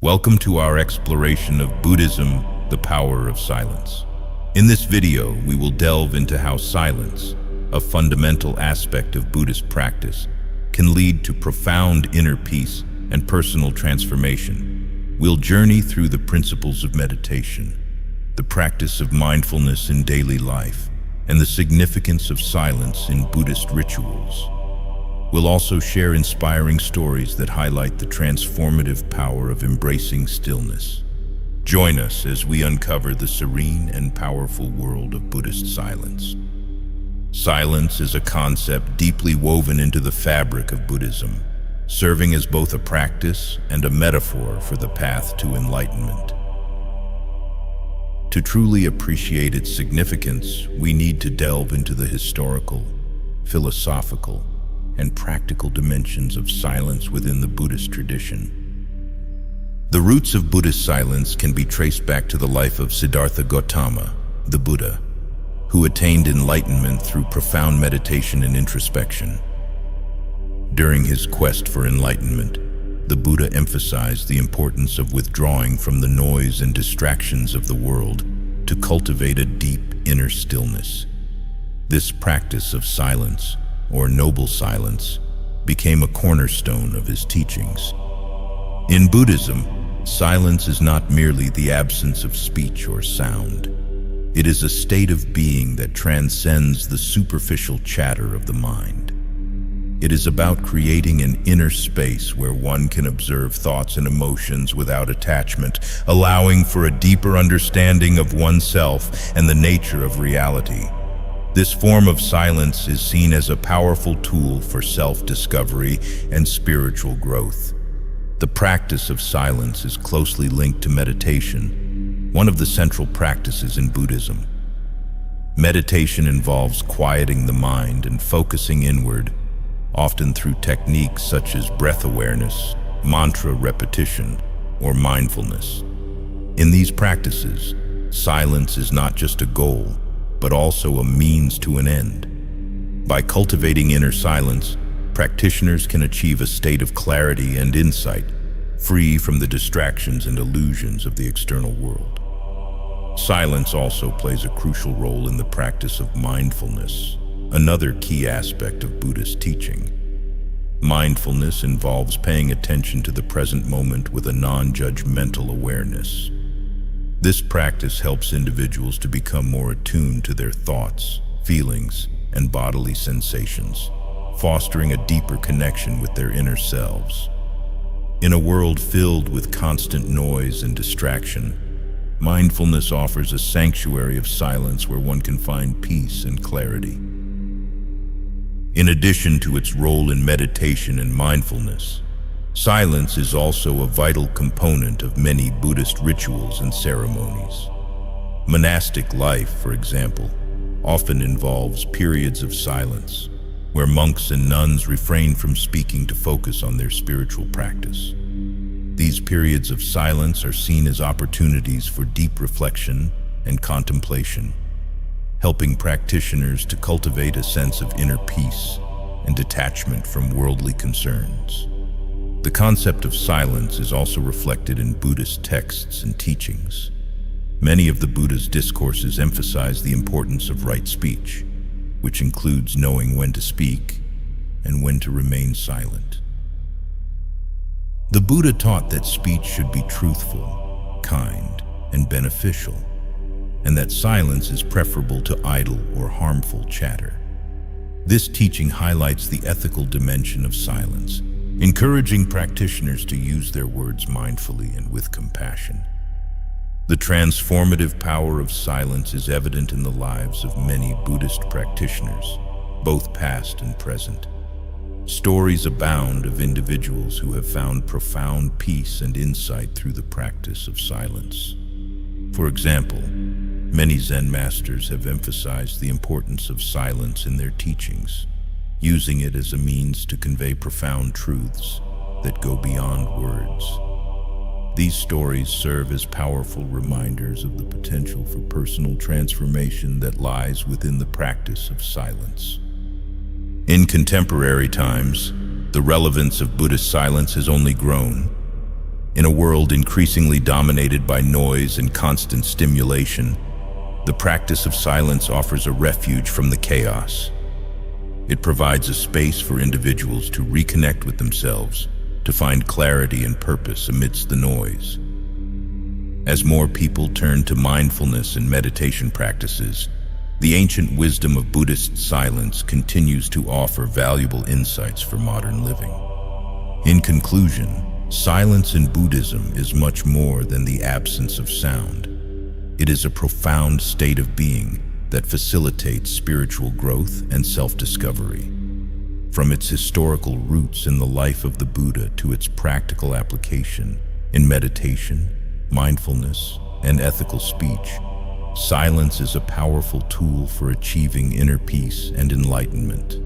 Welcome to our exploration of Buddhism, the power of silence. In this video, we will delve into how silence, a fundamental aspect of Buddhist practice, can lead to profound inner peace and personal transformation. We'll journey through the principles of meditation, the practice of mindfulness in daily life, and the significance of silence in Buddhist rituals. We'll also share inspiring stories that highlight the transformative power of embracing stillness. Join us as we uncover the serene and powerful world of Buddhist silence. Silence is a concept deeply woven into the fabric of Buddhism, serving as both a practice and a metaphor for the path to enlightenment. To truly appreciate its significance, we need to delve into the historical, philosophical, and practical dimensions of silence within the Buddhist tradition. The roots of Buddhist silence can be traced back to the life of Siddhartha Gautama, the Buddha, who attained enlightenment through profound meditation and introspection. During his quest for enlightenment, the Buddha emphasized the importance of withdrawing from the noise and distractions of the world to cultivate a deep inner stillness. This practice of silence, or noble silence, became a cornerstone of his teachings. In Buddhism, silence is not merely the absence of speech or sound. It is a state of being that transcends the superficial chatter of the mind. It is about creating an inner space where one can observe thoughts and emotions without attachment, allowing for a deeper understanding of oneself and the nature of reality. This form of silence is seen as a powerful tool for self-discovery and spiritual growth. The practice of silence is closely linked to meditation, one of the central practices in Buddhism. Meditation involves quieting the mind and focusing inward, often through techniques such as breath awareness, mantra repetition, or mindfulness. In these practices, silence is not just a goal, but also a means to an end. By cultivating inner silence, practitioners can achieve a state of clarity and insight, free from the distractions and illusions of the external world. Silence also plays a crucial role in the practice of mindfulness, another key aspect of Buddhist teaching. Mindfulness involves paying attention to the present moment with a non-judgmental awareness. This practice helps individuals to become more attuned to their thoughts, feelings, and bodily sensations, fostering a deeper connection with their inner selves. In a world filled with constant noise and distraction, mindfulness offers a sanctuary of silence where one can find peace and clarity. In addition to its role in meditation and mindfulness, silence is also a vital component of many Buddhist rituals and ceremonies. Monastic life, for example, often involves periods of silence, where monks and nuns refrain from speaking to focus on their spiritual practice. These periods of silence are seen as opportunities for deep reflection and contemplation, helping practitioners to cultivate a sense of inner peace and detachment from worldly concerns. The concept of silence is also reflected in Buddhist texts and teachings. Many of the Buddha's discourses emphasize the importance of right speech, which includes knowing when to speak and when to remain silent. The Buddha taught that speech should be truthful, kind, and beneficial, and that silence is preferable to idle or harmful chatter. This teaching highlights the ethical dimension of silence, encouraging practitioners to use their words mindfully and with compassion. The transformative power of silence is evident in the lives of many Buddhist practitioners, both past and present. Stories abound of individuals who have found profound peace and insight through the practice of silence. For example, many Zen masters have emphasized the importance of silence in their teachings, using it as a means to convey profound truths that go beyond words. These stories serve as powerful reminders of the potential for personal transformation that lies within the practice of silence. In contemporary times, the relevance of Buddhist silence has only grown. In a world increasingly dominated by noise and constant stimulation, the practice of silence offers a refuge from the chaos. It provides a space for individuals to reconnect with themselves, to find clarity and purpose amidst the noise. As more people turn to mindfulness and meditation practices, the ancient wisdom of Buddhist silence continues to offer valuable insights for modern living. In conclusion, silence in Buddhism is much more than the absence of sound. It is a profound state of being that facilitates spiritual growth and self-discovery. From its historical roots in the life of the Buddha to its practical application in meditation, mindfulness, and ethical speech, silence is a powerful tool for achieving inner peace and enlightenment.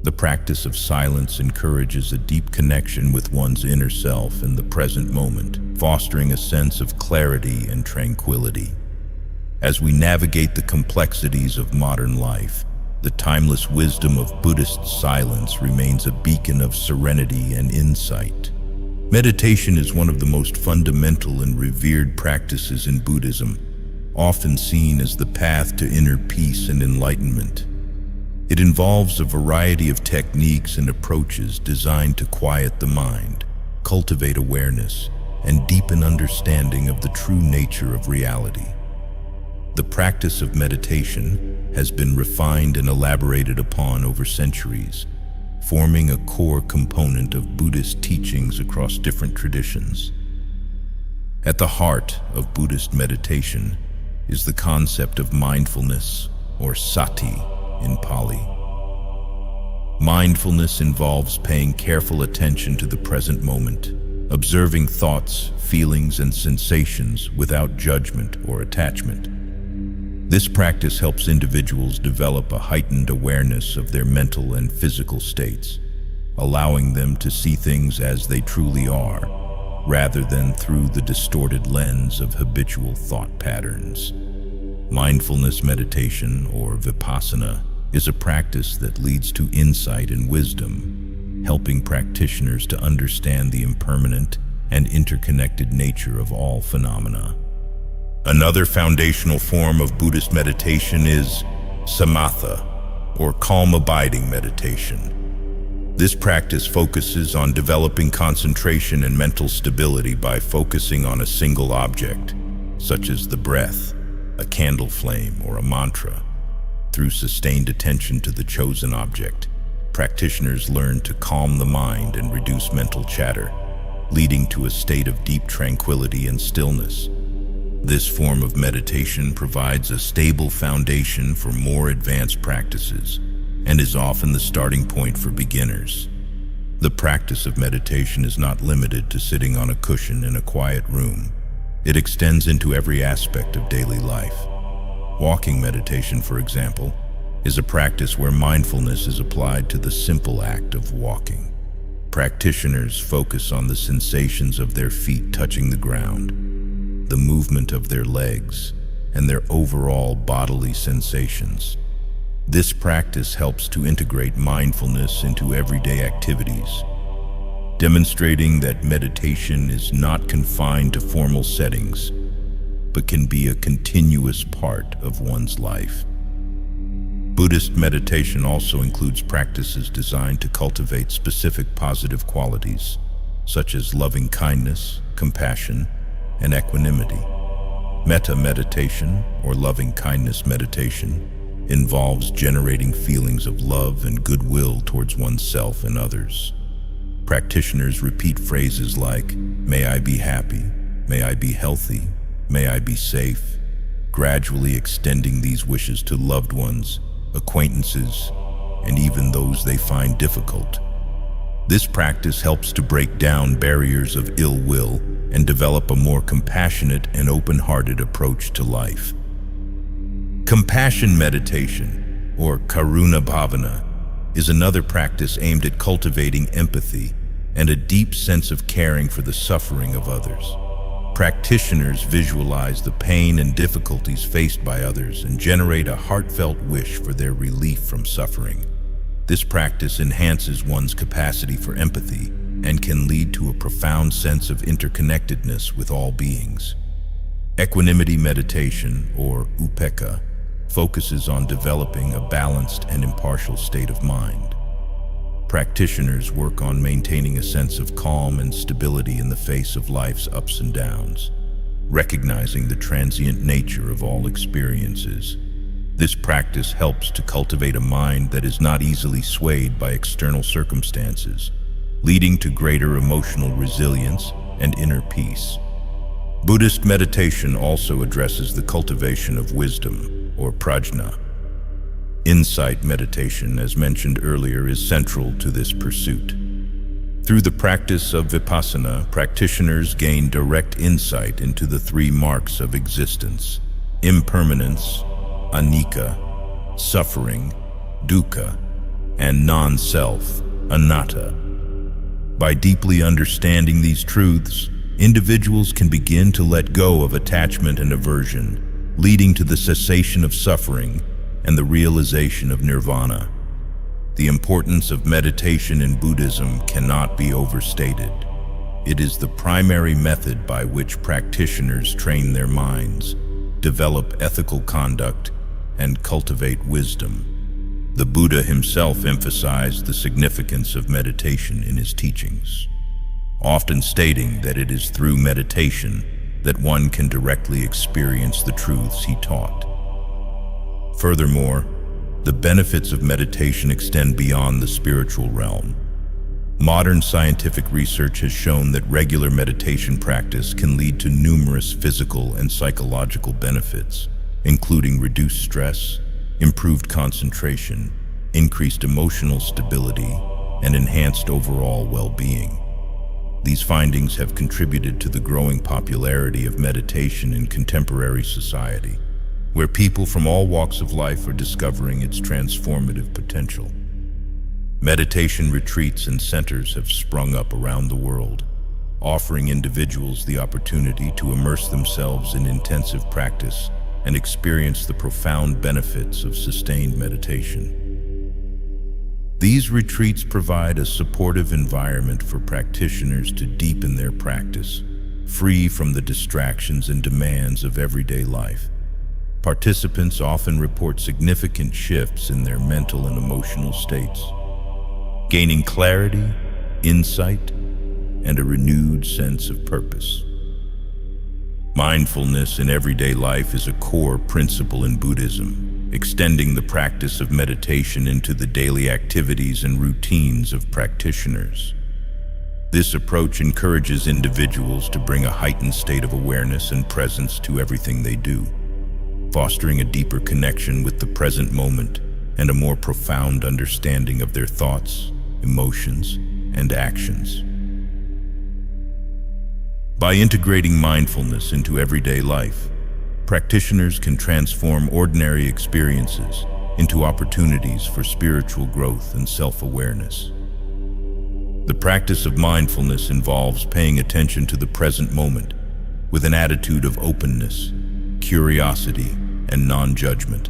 The practice of silence encourages a deep connection with one's inner self in the present moment, fostering a sense of clarity and tranquility. As we navigate the complexities of modern life, the timeless wisdom of Buddhist silence remains a beacon of serenity and insight. Meditation is one of the most fundamental and revered practices in Buddhism, often seen as the path to inner peace and enlightenment. It involves a variety of techniques and approaches designed to quiet the mind, cultivate awareness, and deepen understanding of the true nature of reality. The practice of meditation has been refined and elaborated upon over centuries, forming a core component of Buddhist teachings across different traditions. At the heart of Buddhist meditation is the concept of mindfulness, or sati in Pali. Mindfulness involves paying careful attention to the present moment, observing thoughts, feelings, and sensations without judgment or attachment. This practice helps individuals develop a heightened awareness of their mental and physical states, allowing them to see things as they truly are, rather than through the distorted lens of habitual thought patterns. Mindfulness meditation, or vipassana, is a practice that leads to insight and wisdom, helping practitioners to understand the impermanent and interconnected nature of all phenomena. Another foundational form of Buddhist meditation is samatha, or calm abiding meditation. This practice focuses on developing concentration and mental stability by focusing on a single object, such as the breath, a candle flame, or a mantra. Through sustained attention to the chosen object, practitioners learn to calm the mind and reduce mental chatter, leading to a state of deep tranquility and stillness. This form of meditation provides a stable foundation for more advanced practices and is often the starting point for beginners. The practice of meditation is not limited to sitting on a cushion in a quiet room. It extends into every aspect of daily life. Walking meditation, for example, is a practice where mindfulness is applied to the simple act of walking. Practitioners focus on the sensations of their feet touching the ground, the movement of their legs, and their overall bodily sensations. This practice helps to integrate mindfulness into everyday activities, demonstrating that meditation is not confined to formal settings, but can be a continuous part of one's life. Buddhist meditation also includes practices designed to cultivate specific positive qualities, such as loving kindness, compassion, and equanimity. Metta meditation, or loving kindness meditation, involves generating feelings of love and goodwill towards oneself and others. Practitioners repeat phrases like, "May I be happy," "May I be healthy," "May I be safe," gradually extending these wishes to loved ones, acquaintances, and even those they find difficult. This practice helps to break down barriers of ill will and develop a more compassionate and open-hearted approach to life. Compassion meditation, or karuna bhavana, is another practice aimed at cultivating empathy and a deep sense of caring for the suffering of others. Practitioners visualize the pain and difficulties faced by others and generate a heartfelt wish for their relief from suffering. This practice enhances one's capacity for empathy and can lead to a profound sense of interconnectedness with all beings. Equanimity meditation, or upekkha, focuses on developing a balanced and impartial state of mind. Practitioners work on maintaining a sense of calm and stability in the face of life's ups and downs, recognizing the transient nature of all experiences. This practice helps to cultivate a mind that is not easily swayed by external circumstances, leading to greater emotional resilience and inner peace. Buddhist meditation also addresses the cultivation of wisdom, or prajna. Insight meditation, as mentioned earlier, is central to this pursuit. Through the practice of vipassana, practitioners gain direct insight into the three marks of existence: impermanence, anicca, suffering, dukkha, and non-self, anatta. By deeply understanding these truths, individuals can begin to let go of attachment and aversion, leading to the cessation of suffering and the realization of nirvana. The importance of meditation in Buddhism cannot be overstated. It is the primary method by which practitioners train their minds, develop ethical conduct, and cultivate wisdom. The Buddha himself emphasized the significance of meditation in his teachings, often stating that it is through meditation that one can directly experience the truths he taught. Furthermore, the benefits of meditation extend beyond the spiritual realm. Modern scientific research has shown that regular meditation practice can lead to numerous physical and psychological benefits, including reduced stress, improved concentration, increased emotional stability, and enhanced overall well-being. These findings have contributed to the growing popularity of meditation in contemporary society, where people from all walks of life are discovering its transformative potential. Meditation retreats and centers have sprung up around the world, offering individuals the opportunity to immerse themselves in intensive practice and experience the profound benefits of sustained meditation. These retreats provide a supportive environment for practitioners to deepen their practice, free from the distractions and demands of everyday life. Participants often report significant shifts in their mental and emotional states, gaining clarity, insight, and a renewed sense of purpose. Mindfulness in everyday life is a core principle in Buddhism, extending the practice of meditation into the daily activities and routines of practitioners. This approach encourages individuals to bring a heightened state of awareness and presence to everything they do, fostering a deeper connection with the present moment and a more profound understanding of their thoughts, emotions, and actions. By integrating mindfulness into everyday life, practitioners can transform ordinary experiences into opportunities for spiritual growth and self-awareness. The practice of mindfulness involves paying attention to the present moment with an attitude of openness, curiosity, and non-judgment.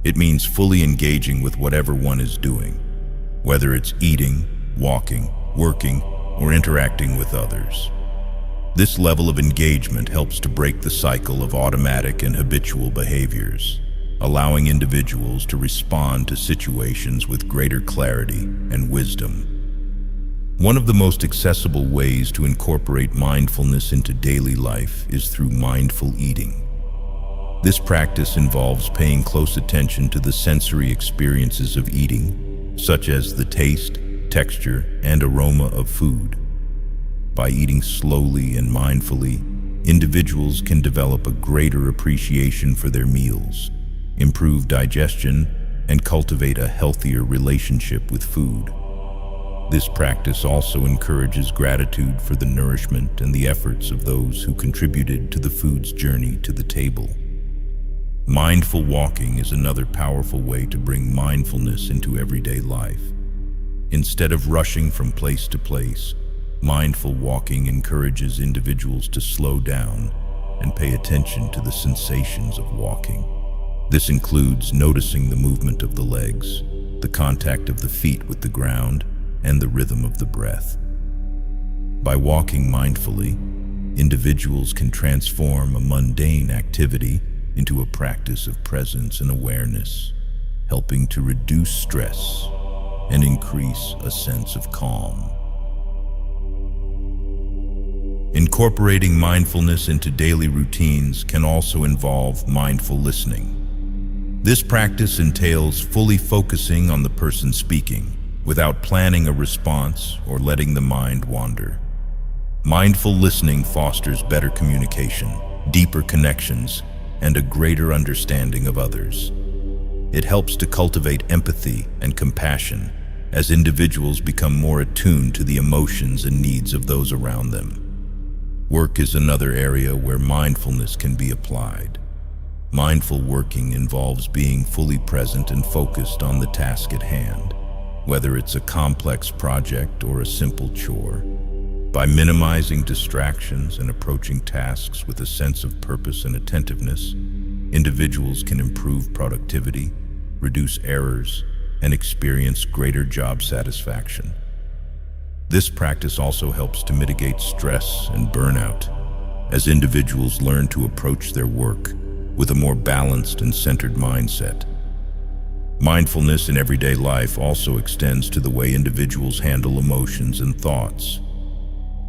It means fully engaging with whatever one is doing, whether it's eating, walking, working, or interacting with others. This level of engagement helps to break the cycle of automatic and habitual behaviors, allowing individuals to respond to situations with greater clarity and wisdom. One of the most accessible ways to incorporate mindfulness into daily life is through mindful eating. This practice involves paying close attention to the sensory experiences of eating, such as the taste, texture, and aroma of food. By eating slowly and mindfully, individuals can develop a greater appreciation for their meals, improve digestion, and cultivate a healthier relationship with food. This practice also encourages gratitude for the nourishment and the efforts of those who contributed to the food's journey to the table. Mindful walking is another powerful way to bring mindfulness into everyday life. Instead of rushing from place to place, mindful walking encourages individuals to slow down and pay attention to the sensations of walking. This includes noticing the movement of the legs, the contact of the feet with the ground, and the rhythm of the breath. By walking mindfully, individuals can transform a mundane activity into a practice of presence and awareness, helping to reduce stress and increase a sense of calm. Incorporating mindfulness into daily routines can also involve mindful listening. This practice entails fully focusing on the person speaking, without planning a response or letting the mind wander. Mindful listening fosters better communication, deeper connections, and a greater understanding of others. It helps to cultivate empathy and compassion as individuals become more attuned to the emotions and needs of those around them. Work is another area where mindfulness can be applied. Mindful working involves being fully present and focused on the task at hand, whether it's a complex project or a simple chore. By minimizing distractions and approaching tasks with a sense of purpose and attentiveness, individuals can improve productivity, reduce errors, and experience greater job satisfaction. This practice also helps to mitigate stress and burnout, as individuals learn to approach their work with a more balanced and centered mindset. Mindfulness in everyday life also extends to the way individuals handle emotions and thoughts.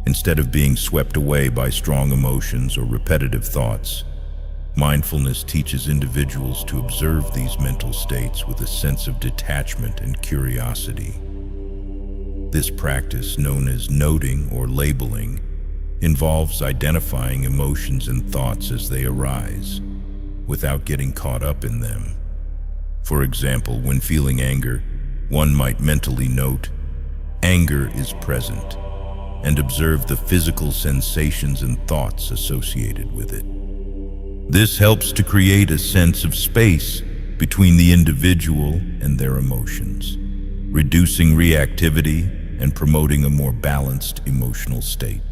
Instead of being swept away by strong emotions or repetitive thoughts, mindfulness teaches individuals to observe these mental states with a sense of detachment and curiosity. This practice, known as noting or labeling, involves identifying emotions and thoughts as they arise, without getting caught up in them. For example, when feeling anger, one might mentally note, "Anger is present," and observe the physical sensations and thoughts associated with it. This helps to create a sense of space between the individual and their emotions, reducing reactivity and promoting a more balanced emotional state.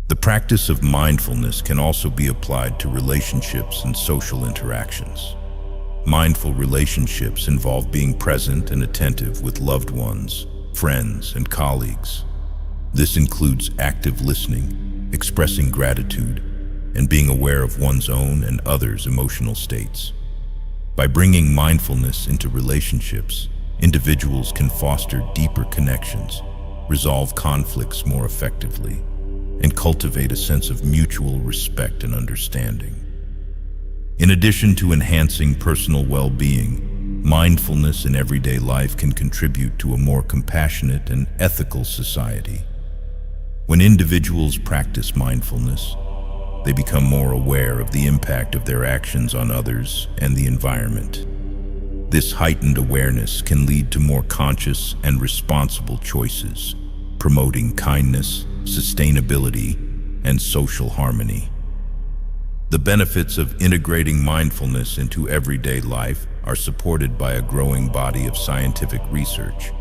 The practice of mindfulness can also be applied to relationships and social interactions. Mindful relationships involve being present and attentive with loved ones, friends, and colleagues. This includes active listening, expressing gratitude, and being aware of one's own and others' emotional states. By bringing mindfulness into relationships, individuals can foster deeper connections, resolve conflicts more effectively, and cultivate a sense of mutual respect and understanding. In addition to enhancing personal well-being, mindfulness in everyday life can contribute to a more compassionate and ethical society. When individuals practice mindfulness, they become more aware of the impact of their actions on others and the environment. This heightened awareness can lead to more conscious and responsible choices, promoting kindness, sustainability, and social harmony. The benefits of integrating mindfulness into everyday life are supported by a growing body of scientific research.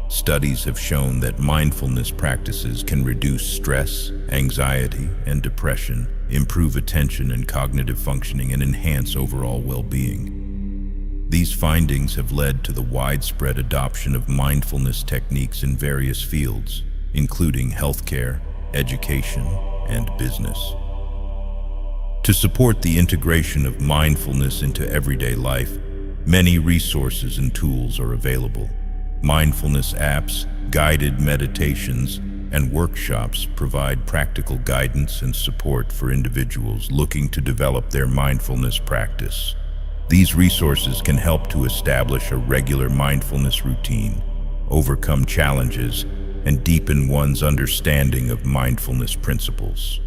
Studies have shown that mindfulness practices can reduce stress, anxiety, and depression, improve attention and cognitive functioning, and enhance overall well-being. These findings have led to the widespread adoption of mindfulness techniques in various fields, including healthcare, education, and business. To support the integration of mindfulness into everyday life, many resources and tools are available. Mindfulness apps, guided meditations, and workshops provide practical guidance and support for individuals looking to develop their mindfulness practice. These resources can help to establish a regular mindfulness routine, overcome challenges, and deepen one's understanding of mindfulness principles.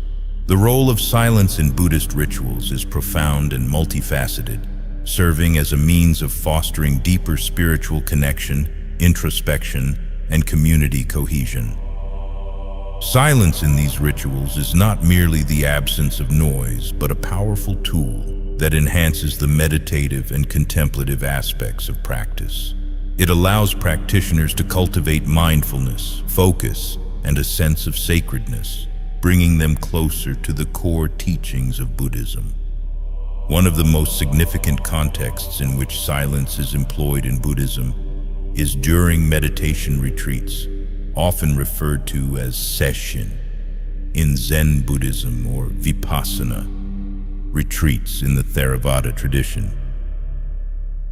The role of silence in Buddhist rituals is profound and multifaceted, serving as a means of fostering deeper spiritual connection, introspection, and community cohesion. Silence in these rituals is not merely the absence of noise, but a powerful tool that enhances the meditative and contemplative aspects of practice. It allows practitioners to cultivate mindfulness, focus, and a sense of sacredness, bringing them closer to the core teachings of Buddhism. One of the most significant contexts in which silence is employed in Buddhism is during meditation retreats, often referred to as sesshin in Zen Buddhism or Vipassana retreats in the Theravada tradition.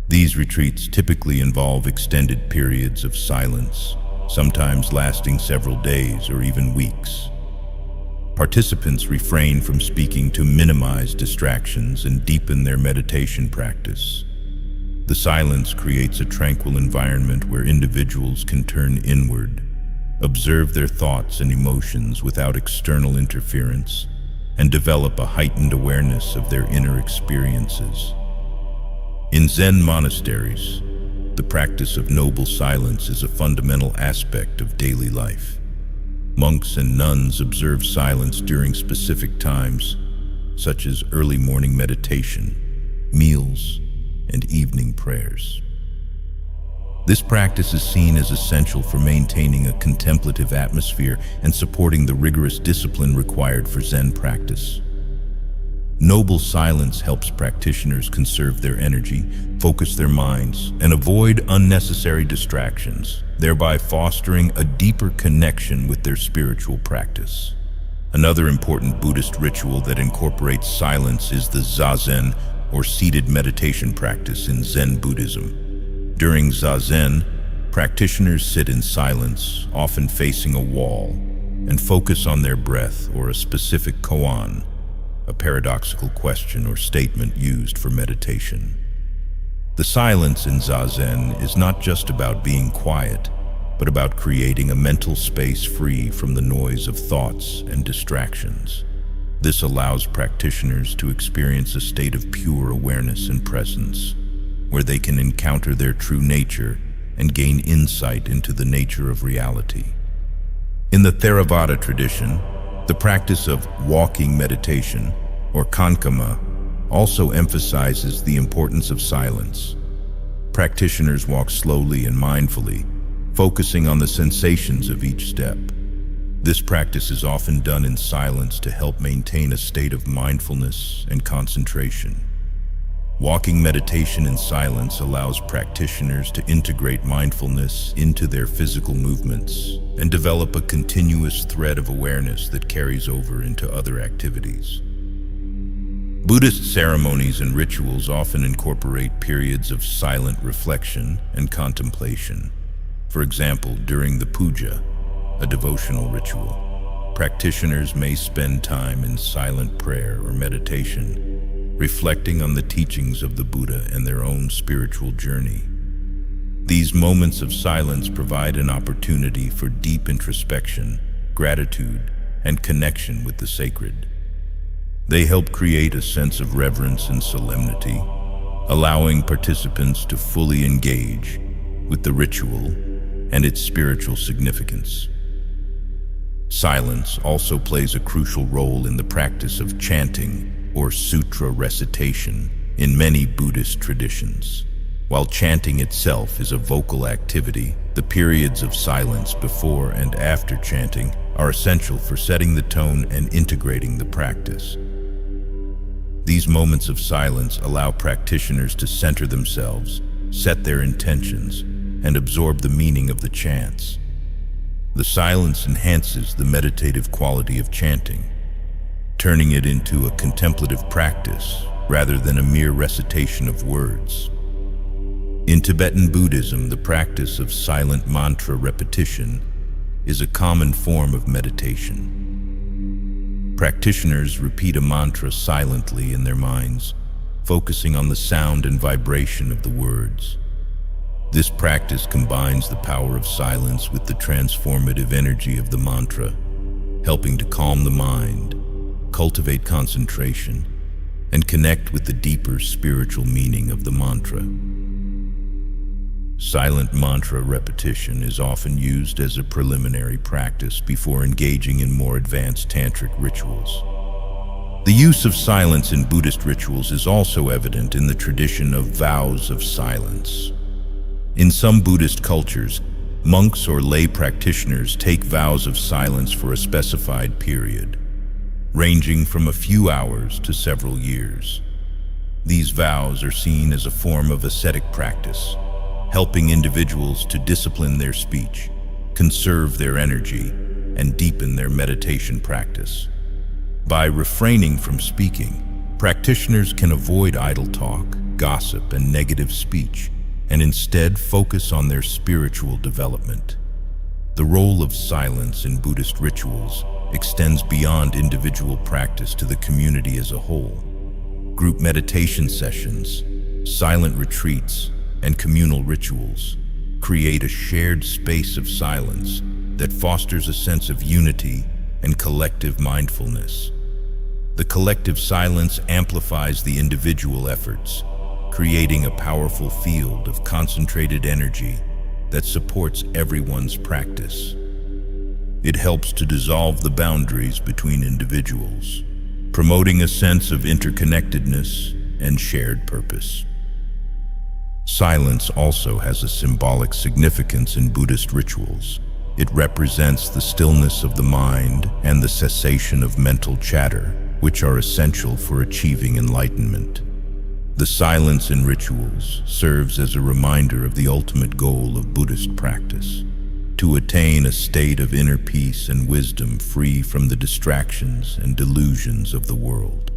These retreats typically involve extended periods of silence, sometimes lasting several days or even weeks. Participants refrain from speaking to minimize distractions and deepen their meditation practice. The silence creates a tranquil environment where individuals can turn inward, observe their thoughts and emotions without external interference, and develop a heightened awareness of their inner experiences. In Zen monasteries, the practice of noble silence is a fundamental aspect of daily life. Monks and nuns observe silence during specific times, such as early morning meditation, meals, and evening prayers. This practice is seen as essential for maintaining a contemplative atmosphere and supporting the rigorous discipline required for Zen practice. Noble silence helps practitioners conserve their energy, focus their minds, and avoid unnecessary distractions, thereby fostering a deeper connection with their spiritual practice. Another important Buddhist ritual that incorporates silence is the zazen, or seated meditation practice in Zen Buddhism. During zazen, practitioners sit in silence, often facing a wall, and focus on their breath or a specific koan, a paradoxical question or statement used for meditation. The silence in zazen is not just about being quiet, but about creating a mental space free from the noise of thoughts and distractions. This allows practitioners to experience a state of pure awareness and presence, where they can encounter their true nature and gain insight into the nature of reality. In the Theravada tradition, the practice of walking meditation, or kankama, also emphasizes the importance of silence. Practitioners walk slowly and mindfully, focusing on the sensations of each step. This practice is often done in silence to help maintain a state of mindfulness and concentration. Walking meditation in silence allows practitioners to integrate mindfulness into their physical movements and develop a continuous thread of awareness that carries over into other activities. Buddhist ceremonies and rituals often incorporate periods of silent reflection and contemplation. For example, during the puja, a devotional ritual, practitioners may spend time in silent prayer or meditation, reflecting on the teachings of the Buddha and their own spiritual journey. These moments of silence provide an opportunity for deep introspection, gratitude, and connection with the sacred. They help create a sense of reverence and solemnity, allowing participants to fully engage with the ritual and its spiritual significance. Silence also plays a crucial role in the practice of chanting or sutra recitation in many Buddhist traditions. While chanting itself is a vocal activity, the periods of silence before and after chanting are essential for setting the tone and integrating the practice. These moments of silence allow practitioners to center themselves, set their intentions, and absorb the meaning of the chants. The silence enhances the meditative quality of chanting, turning it into a contemplative practice rather than a mere recitation of words. In Tibetan Buddhism, the practice of silent mantra repetition is a common form of meditation. Practitioners repeat a mantra silently in their minds, focusing on the sound and vibration of the words. This practice combines the power of silence with the transformative energy of the mantra, helping to calm the mind, cultivate concentration, and connect with the deeper spiritual meaning of the mantra. Silent mantra repetition is often used as a preliminary practice before engaging in more advanced tantric rituals. The use of silence in Buddhist rituals is also evident in the tradition of vows of silence. In some Buddhist cultures, monks or lay practitioners take vows of silence for a specified period, ranging from a few hours to several years. These vows are seen as a form of ascetic practice, helping individuals to discipline their speech, conserve their energy, and deepen their meditation practice. By refraining from speaking, practitioners can avoid idle talk, gossip, and negative speech, and instead focus on their spiritual development. The role of silence in Buddhist rituals extends beyond individual practice to the community as a whole. Group meditation sessions, silent retreats, and communal rituals create a shared space of silence that fosters a sense of unity and collective mindfulness. The collective silence amplifies the individual efforts, creating a powerful field of concentrated energy that supports everyone's practice. It helps to dissolve the boundaries between individuals, promoting a sense of interconnectedness and shared purpose. Silence also has a symbolic significance in Buddhist rituals. It represents the stillness of the mind and the cessation of mental chatter, which are essential for achieving enlightenment. The silence in rituals serves as a reminder of the ultimate goal of Buddhist practice, to attain a state of inner peace and wisdom free from the distractions and delusions of the world.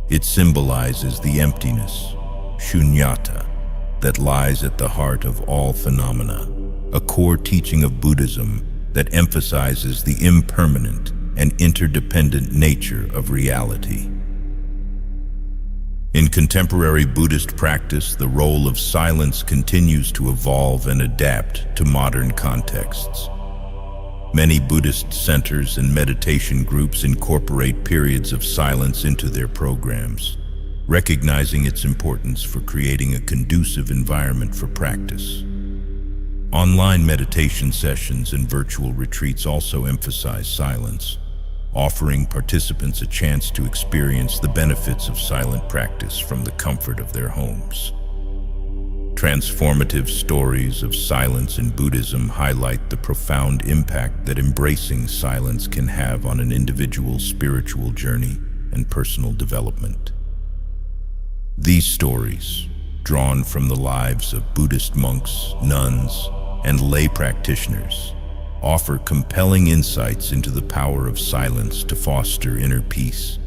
It symbolizes the emptiness, shunyata, that lies at the heart of all phenomena, a core teaching of Buddhism that emphasizes the impermanent and interdependent nature of reality. In contemporary Buddhist practice, the role of silence continues to evolve and adapt to modern contexts. Many Buddhist centers and meditation groups incorporate periods of silence into their programs, recognizing its importance for creating a conducive environment for practice. Online meditation sessions and virtual retreats also emphasize silence, offering participants a chance to experience the benefits of silent practice from the comfort of their homes. Transformative stories of silence in Buddhism highlight the profound impact that embracing silence can have on an individual's spiritual journey and personal development. These stories, drawn from the lives of Buddhist monks, nuns, and lay practitioners, offer compelling insights into the power of silence to foster inner peace,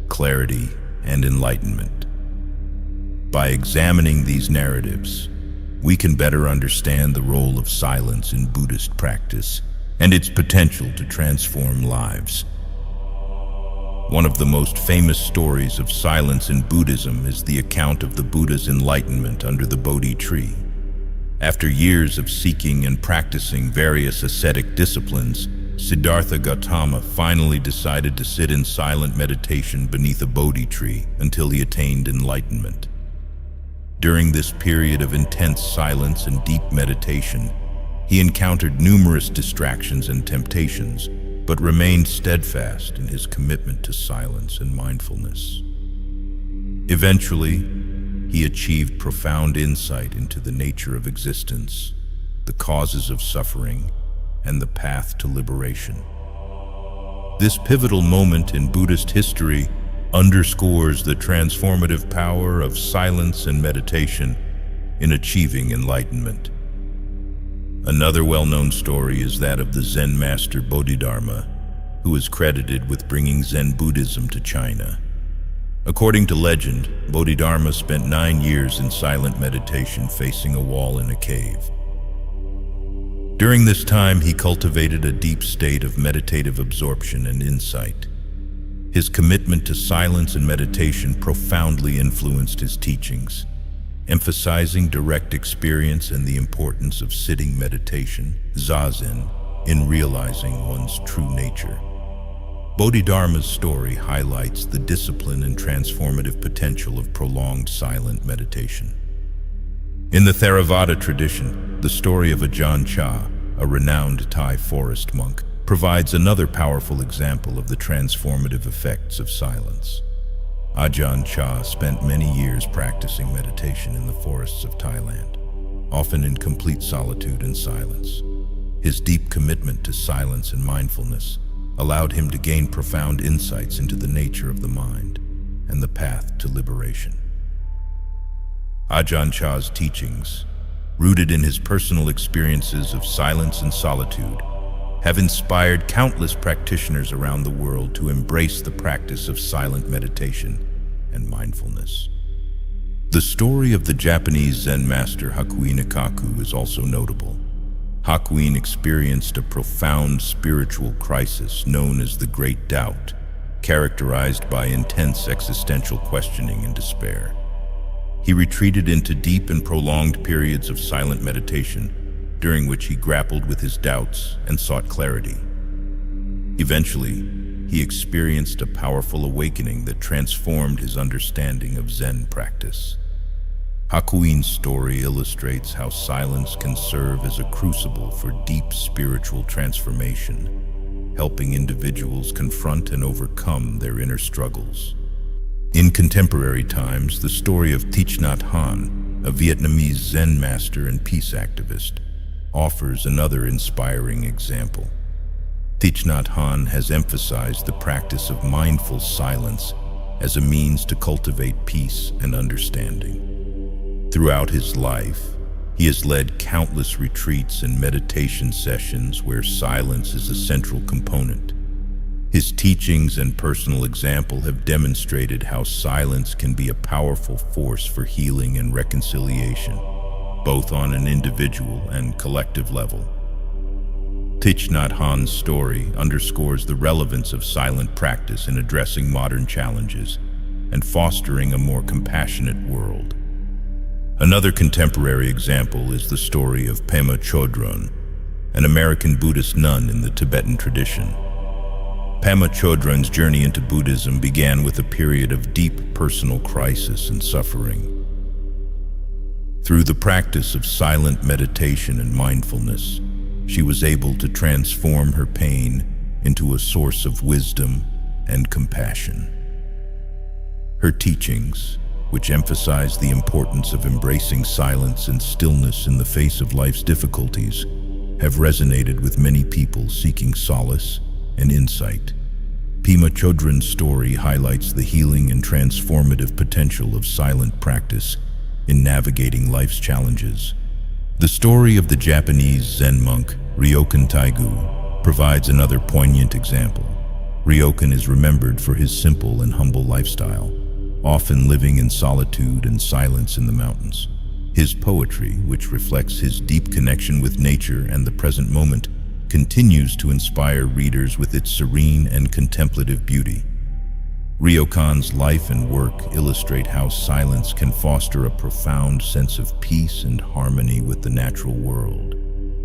clarity, and enlightenment. By examining these narratives, we can better understand the role of silence in Buddhist practice and its potential to transform lives. One of the most famous stories of silence in Buddhism is the account of the Buddha's enlightenment under the Bodhi tree. After years of seeking and practicing various ascetic disciplines, Siddhartha Gautama finally decided to sit in silent meditation beneath a Bodhi tree until he attained enlightenment. During this period of intense silence and deep meditation, he encountered numerous distractions and temptations, but remained steadfast in his commitment to silence and mindfulness. Eventually, he achieved profound insight into the nature of existence, the causes of suffering, and the path to liberation. This pivotal moment in Buddhist history underscores the transformative power of silence and meditation in achieving enlightenment. Another well-known story is that of the Zen master Bodhidharma, who is credited with bringing Zen Buddhism to China. According to legend, Bodhidharma spent 9 years in silent meditation facing a wall in a cave. During this time, he cultivated a deep state of meditative absorption and insight. His commitment to silence and meditation profoundly influenced his teachings, emphasizing direct experience and the importance of sitting meditation, zazen, in realizing one's true nature. Bodhidharma's story highlights the discipline and transformative potential of prolonged silent meditation. In the Theravada tradition, the story of Ajahn Chah, a renowned Thai forest monk, provides another powerful example of the transformative effects of silence. Ajahn Chah spent many years practicing meditation in the forests of Thailand, often in complete solitude and silence. His deep commitment to silence and mindfulness allowed him to gain profound insights into the nature of the mind and the path to liberation. Ajahn Chah's teachings, rooted in his personal experiences of silence and solitude, have inspired countless practitioners around the world to embrace the practice of silent meditation and mindfulness. The story of the Japanese Zen master Hakuin Ikaku is also notable. Hakuin experienced a profound spiritual crisis known as the Great Doubt, characterized by intense existential questioning and despair. He retreated into deep and prolonged periods of silent meditation, during which he grappled with his doubts and sought clarity. Eventually, he experienced a powerful awakening that transformed his understanding of Zen practice. Hakuin's story illustrates how silence can serve as a crucible for deep spiritual transformation, helping individuals confront and overcome their inner struggles. In contemporary times, the story of Thich Nhat Hanh, a Vietnamese Zen master and peace activist, offers another inspiring example. Thich Nhat Hanh has emphasized the practice of mindful silence as a means to cultivate peace and understanding. Throughout his life, he has led countless retreats and meditation sessions where silence is a central component. His teachings and personal example have demonstrated how silence can be a powerful force for healing and reconciliation, both on an individual and collective level. Thich Nhat Hanh's story underscores the relevance of silent practice in addressing modern challenges and fostering a more compassionate world. Another contemporary example is the story of Pema Chodron, an American Buddhist nun in the Tibetan tradition. Pema Chodron's journey into Buddhism began with a period of deep personal crisis and suffering. Through the practice of silent meditation and mindfulness, she was able to transform her pain into a source of wisdom and compassion. Her teachings, which emphasize the importance of embracing silence and stillness in the face of life's difficulties, have resonated with many people seeking solace and insight. Pema Chodron's story highlights the healing and transformative potential of silent practice in navigating life's challenges. The story of the Japanese Zen monk Ryokan Taigu provides another poignant example. Ryokan is remembered for his simple and humble lifestyle, often living in solitude and silence in the mountains. His poetry, which reflects his deep connection with nature and the present moment, continues to inspire readers with its serene and contemplative beauty. Ryokan's life and work illustrate how silence can foster a profound sense of peace and harmony with the natural world,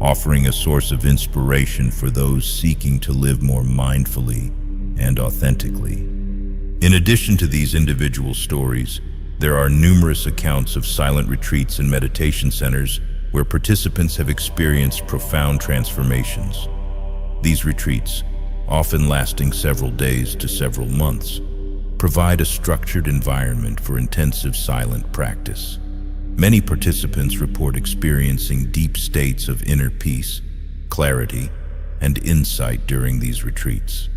offering a source of inspiration for those seeking to live more mindfully and authentically. In addition to these individual stories, there are numerous accounts of silent retreats and meditation centers where participants have experienced profound transformations. These retreats, often lasting several days to several months, provide a structured environment for intensive silent practice. Many participants report experiencing deep states of inner peace, clarity, and insight during these retreats.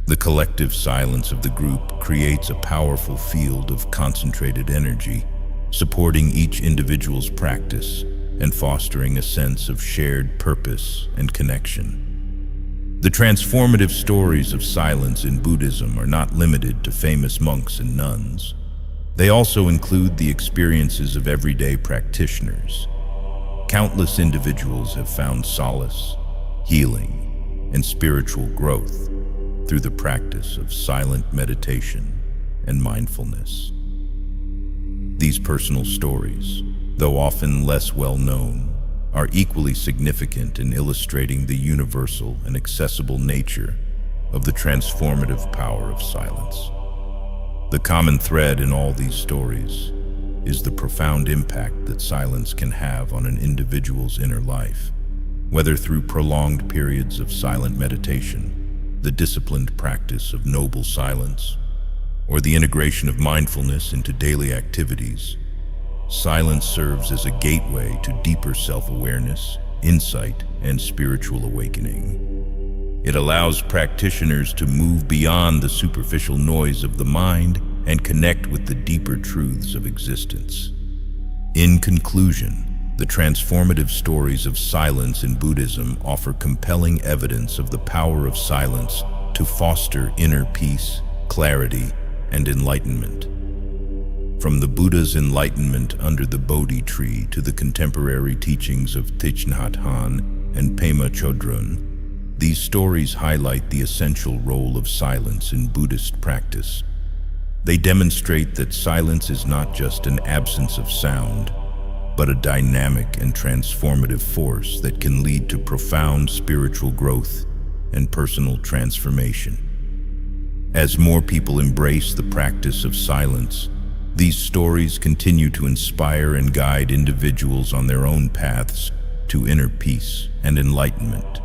The collective silence of the group creates a powerful field of concentrated energy, supporting each individual's practice and fostering a sense of shared purpose and connection. The transformative stories of silence in Buddhism are not limited to famous monks and nuns. They also include the experiences of everyday practitioners. Countless individuals have found solace, healing, and spiritual growth through the practice of silent meditation and mindfulness. These personal stories, though often less well known, are equally significant in illustrating the universal and accessible nature of the transformative power of silence. The common thread in all these stories is the profound impact that silence can have on an individual's inner life, whether through prolonged periods of silent meditation, the disciplined practice of noble silence, or the integration of mindfulness into daily activities. Silence serves as a gateway to deeper self-awareness, insight, and spiritual awakening. It allows practitioners to move beyond the superficial noise of the mind and connect with the deeper truths of existence. In conclusion, the transformative stories of silence in Buddhism offer compelling evidence of the power of silence to foster inner peace, clarity, and enlightenment. From the Buddha's enlightenment under the Bodhi tree to the contemporary teachings of Thich Nhat Hanh and Pema Chodron, these stories highlight the essential role of silence in Buddhist practice. They demonstrate that silence is not just an absence of sound, but a dynamic and transformative force that can lead to profound spiritual growth and personal transformation. As more people embrace the practice of silence, these stories continue to inspire and guide individuals on their own paths to inner peace and enlightenment.